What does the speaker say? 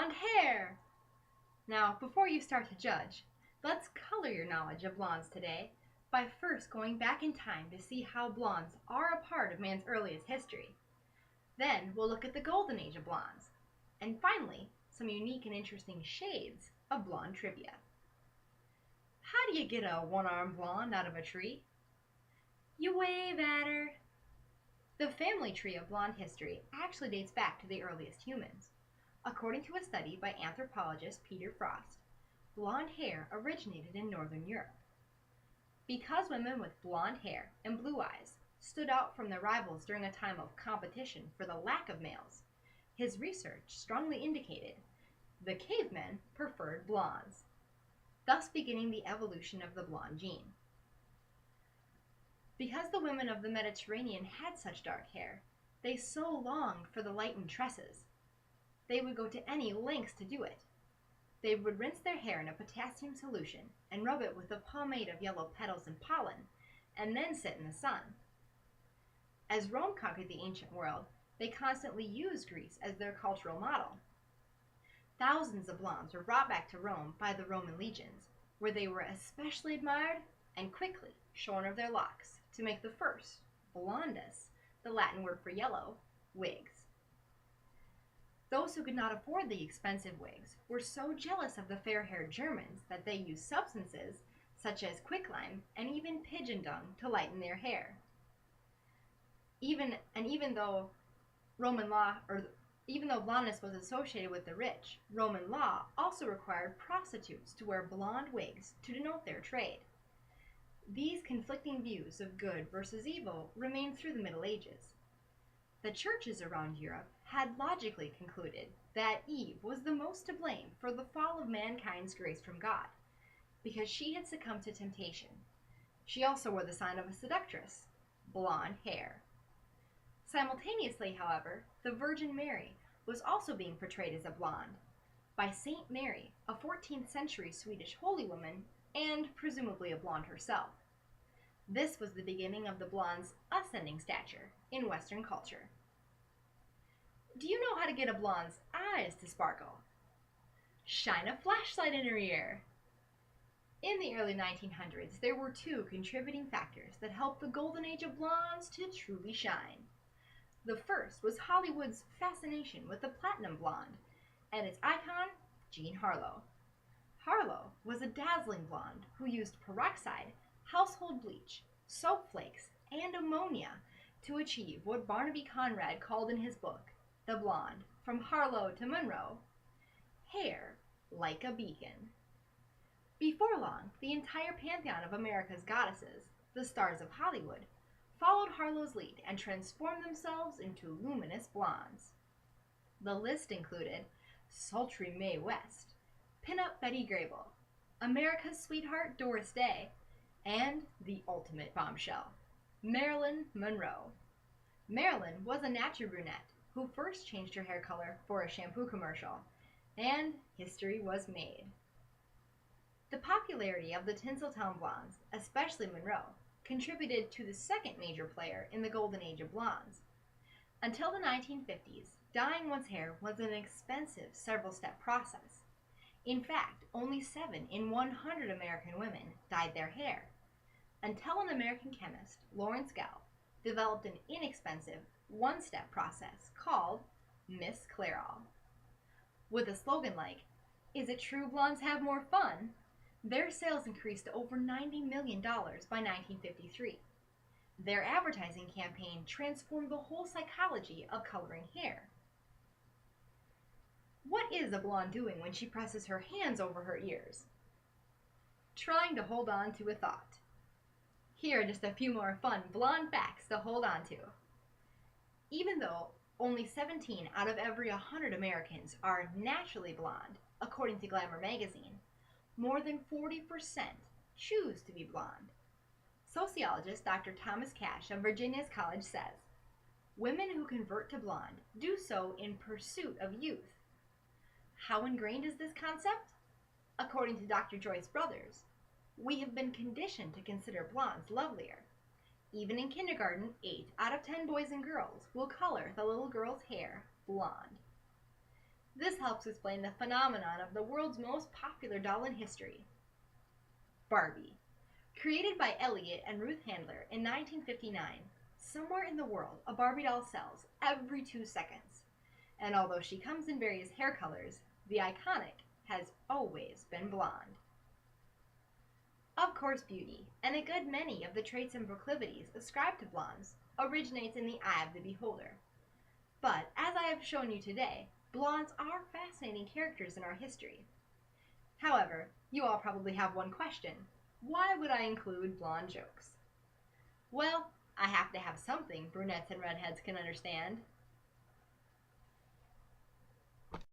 blonde hair. Now, before you start to judge, let's color your knowledge of blondes today by first going back in time to see how blondes are a part of man's earliest history. Then we'll look at the golden age of blondes. And finally, some unique and interesting shades of blonde trivia. How do you get a one-armed blonde out of a tree? You wave at her. The family tree of blonde history actually dates back to the earliest humans. According to a study by anthropologist Peter Frost, blonde hair originated in Northern Europe. Because women with blonde hair and blue eyes stood out from their rivals during a time of competition for the lack of males, his research strongly indicated the cavemen preferred blondes, thus beginning the evolution of the blonde gene. Because the women of the Mediterranean had such dark hair, they so longed for the lightened tresses. They would go to any lengths to do it. They would rinse their hair in a potassium solution and rub it with a pomade of yellow petals and pollen, and then sit in the sun. As Rome conquered the ancient world, they constantly used Greece as their cultural model. Thousands of blondes were brought back to Rome by the Roman legions, where they were especially admired and quickly shorn of their locks to make the first, blondus, the Latin word for yellow, wigs. Those who could not afford the expensive wigs were so jealous of the fair-haired Germans that they used substances such as quicklime and even pigeon dung to lighten their hair. Even though blondness was associated with the rich, Roman law also required prostitutes to wear blonde wigs to denote their trade. These conflicting views of good versus evil remained through the Middle Ages. The churches around Europe had logically concluded that Eve was the most to blame for the fall of mankind's grace from God, because she had succumbed to temptation. She also wore the sign of a seductress, blonde hair. Simultaneously, however, the Virgin Mary was also being portrayed as a blonde by Saint Mary, a 14th century Swedish holy woman, and presumably a blonde herself. This was the beginning of the blonde's ascending stature in Western culture. Do you know how to get a blonde's eyes to sparkle? Shine a flashlight in her ear. In the early 1900s, there were two contributing factors that helped the golden age of blondes to truly shine. The first was Hollywood's fascination with the platinum blonde and its icon, Jean Harlow. Harlow was a dazzling blonde who used peroxide, household bleach, soap flakes, and ammonia to achieve what Barnaby Conrad called in his book, The Blonde, From Harlow to Monroe, hair like a beacon. Before long, the entire pantheon of America's goddesses, the stars of Hollywood, followed Harlow's lead and transformed themselves into luminous blondes. The list included sultry Mae West, pinup Betty Grable, America's sweetheart Doris Day, and the ultimate bombshell, Marilyn Monroe. Marilyn was a natural brunette who first changed her hair color for a shampoo commercial, and history was made. The popularity of the Tinseltown blondes, especially Monroe, contributed to the second major player in the golden age of blondes. Until the 1950s, dyeing one's hair was an expensive several-step process. In fact, only 7 in 100 American women dyed their hair, until an American chemist, Lawrence Gell, developed an inexpensive one-step process called Miss Clairol. With a slogan like, "Is it true blondes have more fun?" their sales increased to over $90 million by 1953. Their advertising campaign transformed the whole psychology of coloring hair. What is a blonde doing when she presses her hands over her ears? Trying to hold on to a thought. Here are just a few more fun blonde facts to hold on to. Even though only 17 out of every 100 Americans are naturally blonde, according to Glamour magazine, more than 40% choose to be blonde. Sociologist Dr. Thomas Cash of Virginia's College says, women who convert to blonde do so in pursuit of youth. How ingrained is this concept? According to Dr. Joyce Brothers, we have been conditioned to consider blondes lovelier. Even in kindergarten, 8 out of 10 boys and girls will color the little girl's hair blonde. This helps explain the phenomenon of the world's most popular doll in history, Barbie. Created by Elliot and Ruth Handler in 1959, somewhere in the world a Barbie doll sells every 2 seconds. And although she comes in various hair colors, the iconic has always been blonde. Of course, beauty, and a good many of the traits and proclivities ascribed to blondes, originates in the eye of the beholder. But, as I have shown you today, blondes are fascinating characters in our history. However, you all probably have one question. Why would I include blonde jokes? Well, I have to have something brunettes and redheads can understand.